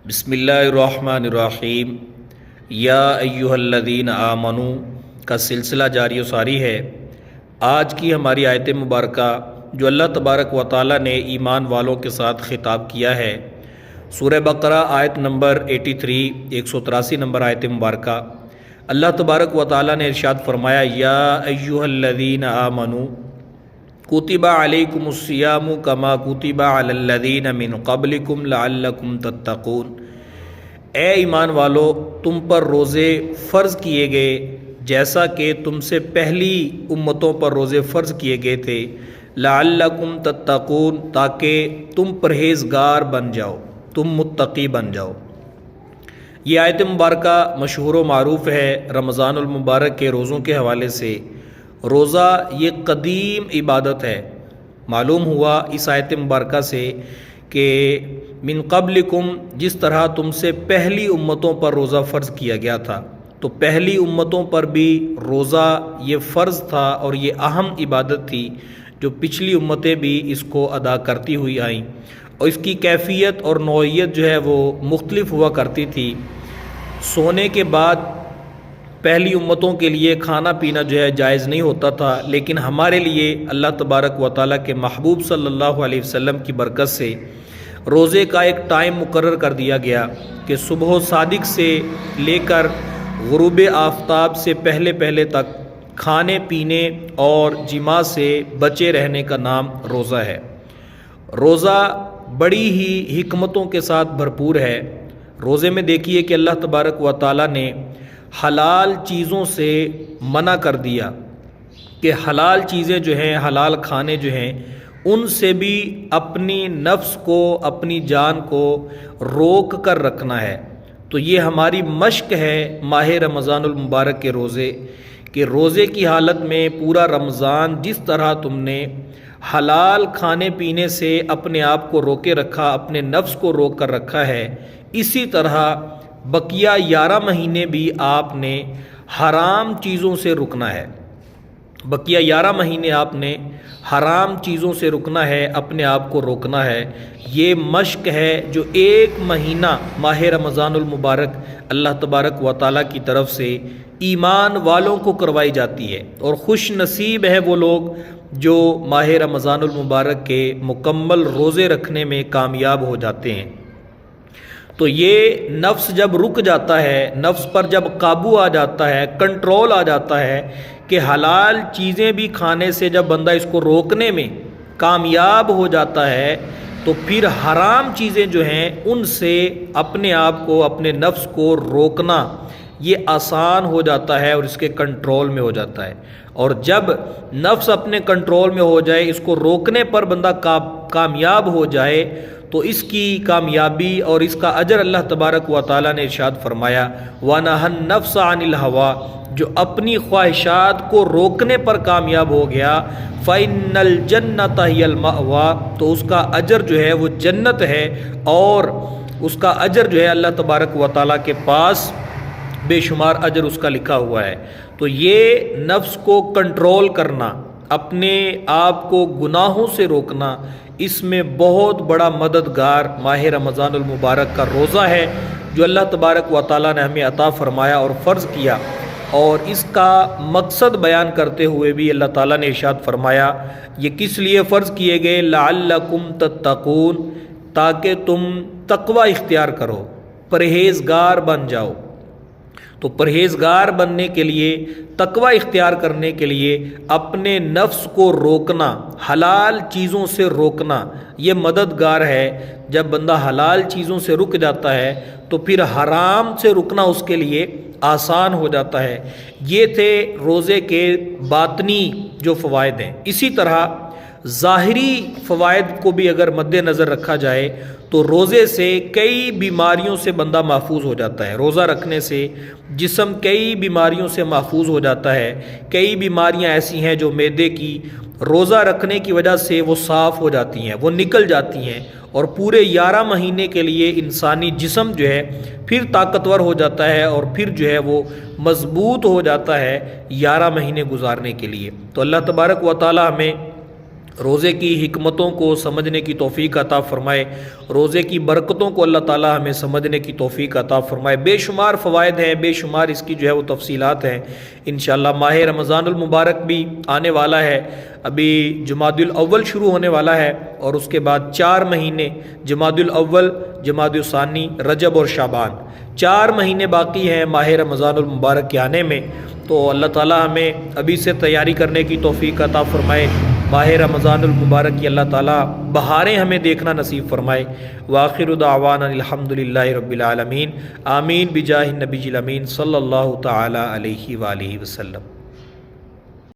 بسم اللہ الرحمن الرحیم۔ یا ایہا الذین آمنو کا سلسلہ جاری و ساری ہے۔ آج کی ہماری آیت مبارکہ جو اللہ تبارک و تعالیٰ نے ایمان والوں کے ساتھ خطاب کیا ہے، سورہ بقرہ آیت نمبر 83 183 نمبر آیت مبارکہ۔ اللہ تبارک و تعالیٰ نے ارشاد فرمایا، یا ایہا الذین آمنو کتب علیکم الصیام کما کتب علی الذین من قبلکم لعلکم تتقون۔ اے ایمان والو، تم پر روزے فرض کیے گئے جیسا کہ تم سے پہلی امتوں پر روزے فرض کیے گئے تھے، لعلکم تتقون، تاکہ تم پرہیزگار بن جاؤ، تم متقی بن جاؤ۔ یہ آیت مبارکہ مشہور و معروف ہے رمضان المبارک کے روزوں کے حوالے سے۔ روزہ یہ قدیم عبادت ہے۔ معلوم ہوا اس آیت مبارکہ سے کہ من قبلکم، جس طرح تم سے پہلی امتوں پر روزہ فرض کیا گیا تھا، تو پہلی امتوں پر بھی روزہ یہ فرض تھا اور یہ اہم عبادت تھی جو پچھلی امتیں بھی اس کو ادا کرتی ہوئی آئیں، اور اس کی کیفیت اور نوعیت جو ہے وہ مختلف ہوا کرتی تھی۔ سونے کے بعد پہلی امتوں کے لیے کھانا پینا جو ہے جائز نہیں ہوتا تھا، لیکن ہمارے لیے اللہ تبارک و تعالیٰ کے محبوب صلی اللہ علیہ وسلم کی برکت سے روزے کا ایک ٹائم مقرر کر دیا گیا کہ صبح صادق سے لے کر غروب آفتاب سے پہلے تک کھانے پینے اور جماع سے بچے رہنے کا نام روزہ ہے۔ روزہ بڑی ہی حکمتوں کے ساتھ بھرپور ہے۔ روزے میں دیکھیے کہ اللہ تبارک و تعالیٰ نے حلال چیزوں سے منع کر دیا کہ حلال چیزیں جو ہیں، حلال کھانے جو ہیں، ان سے بھی اپنی نفس کو، اپنی جان کو روک کر رکھنا ہے۔ تو یہ ہماری مشق ہے ماہ رمضان المبارک کے روزے، کہ روزے کی حالت میں پورا رمضان جس طرح تم نے حلال کھانے پینے سے اپنے آپ کو روکے رکھا، اپنے نفس کو روک کر رکھا ہے، اسی طرح بقیہ 11 مہینے بھی آپ نے حرام چیزوں سے رکنا ہے۔ بقیہ 11 مہینے آپ نے حرام چیزوں سے رکنا ہے، اپنے آپ کو روکنا ہے۔ یہ مشق ہے جو ایک مہینہ ماہ رمضان المبارک اللہ تبارک و تعالیٰ کی طرف سے ایمان والوں کو کروائی جاتی ہے، اور خوش نصیب ہیں وہ لوگ جو ماہ رمضان المبارک کے مکمل روزے رکھنے میں کامیاب ہو جاتے ہیں۔ تو یہ نفس جب رک جاتا ہے، نفس پر جب قابو آ جاتا ہے، کنٹرول آ جاتا ہے کہ حلال چیزیں بھی کھانے سے جب بندہ اس کو روکنے میں کامیاب ہو جاتا ہے، تو پھر حرام چیزیں جو ہیں ان سے اپنے آپ کو، اپنے نفس کو روکنا یہ آسان ہو جاتا ہے اور اس کے کنٹرول میں ہو جاتا ہے۔ اور جب نفس اپنے کنٹرول میں ہو جائے، اس کو روکنے پر بندہ کامیاب ہو جائے، تو اس کی کامیابی اور اس کا اجر اللہ تبارک و تعالیٰ نے ارشاد فرمایا، وَنَهَى النَّفْسَ عَنِ الْهَوَىٰ، جو اپنی خواہشات کو روکنے پر کامیاب ہو گیا، فَإِنَّ الْجَنَّةَ هِيَ الْمَأْوَىٰ، تو اس کا اجر جو ہے وہ جنت ہے، اور اس کا اجر جو ہے اللہ تبارک و تعالیٰ کے پاس بے شمار اجر اس کا لکھا ہوا ہے۔ تو یہ نفس کو کنٹرول کرنا، اپنے آپ کو گناہوں سے روکنا، اس میں بہت بڑا مددگار ماہ رمضان المبارک کا روزہ ہے جو اللہ تبارک و تعالیٰ نے ہمیں عطا فرمایا اور فرض کیا۔ اور اس کا مقصد بیان کرتے ہوئے بھی اللہ تعالیٰ نے ارشاد فرمایا، یہ کس لیے فرض کیے گئے، لعلکم تتقون، تاکہ تم تقوی اختیار کرو، پرہیزگار بن جاؤ۔ تو پرہیزگار بننے کے لیے، تقوی اختیار کرنے کے لیے اپنے نفس کو روکنا، حلال چیزوں سے روکنا، یہ مددگار ہے۔ جب بندہ حلال چیزوں سے رک جاتا ہے تو پھر حرام سے رکنا اس کے لیے آسان ہو جاتا ہے۔ یہ تھے روزے کے باطنی جو فوائد ہیں۔ اسی طرح ظاہری فوائد کو بھی اگر مد نظر رکھا جائے تو روزے سے کئی بیماریوں سے بندہ محفوظ ہو جاتا ہے۔ روزہ رکھنے سے جسم کئی بیماریوں سے محفوظ ہو جاتا ہے۔ کئی بیماریاں ایسی ہیں جو معدے کی روزہ رکھنے کی وجہ سے وہ صاف ہو جاتی ہیں، وہ نکل جاتی ہیں، اور پورے 11 مہینے کے لیے انسانی جسم جو ہے پھر طاقتور ہو جاتا ہے، اور پھر جو ہے وہ مضبوط ہو جاتا ہے 11 مہینے گزارنے کے لیے۔ تو اللہ تبارک و تعالی ہمیں روزے کی حکمتوں کو سمجھنے کی توفیق عطا فرمائے، روزے کی برکتوں کو اللہ تعالی ہمیں سمجھنے کی توفیق عطا فرمائے۔ بے شمار فوائد ہیں، بے شمار اس کی جو ہے وہ تفصیلات ہیں۔ انشاءاللہ ماہ رمضان المبارک بھی آنے والا ہے، ابھی جمادی الاول شروع ہونے والا ہے، اور اس کے بعد 4 مہینے جمادی الاول، جمادی الثانی، رجب اور شعبان، 4 مہینے باقی ہیں ماہ رمضان المبارک کے آنے میں۔ تو اللہ تعالی ہمیں ابھی سے تیاری کرنے کی توفیق عطا فرمائے، ماہ رمضان المبارک کی اللہ تعالیٰ بہاریں ہمیں دیکھنا نصیب فرمائے۔ وآخر دعوانا الحمدللہ رب العالمین، آمین بجاہ النبی الامین صلی اللہ تعالی علیہ وآلہ وسلم۔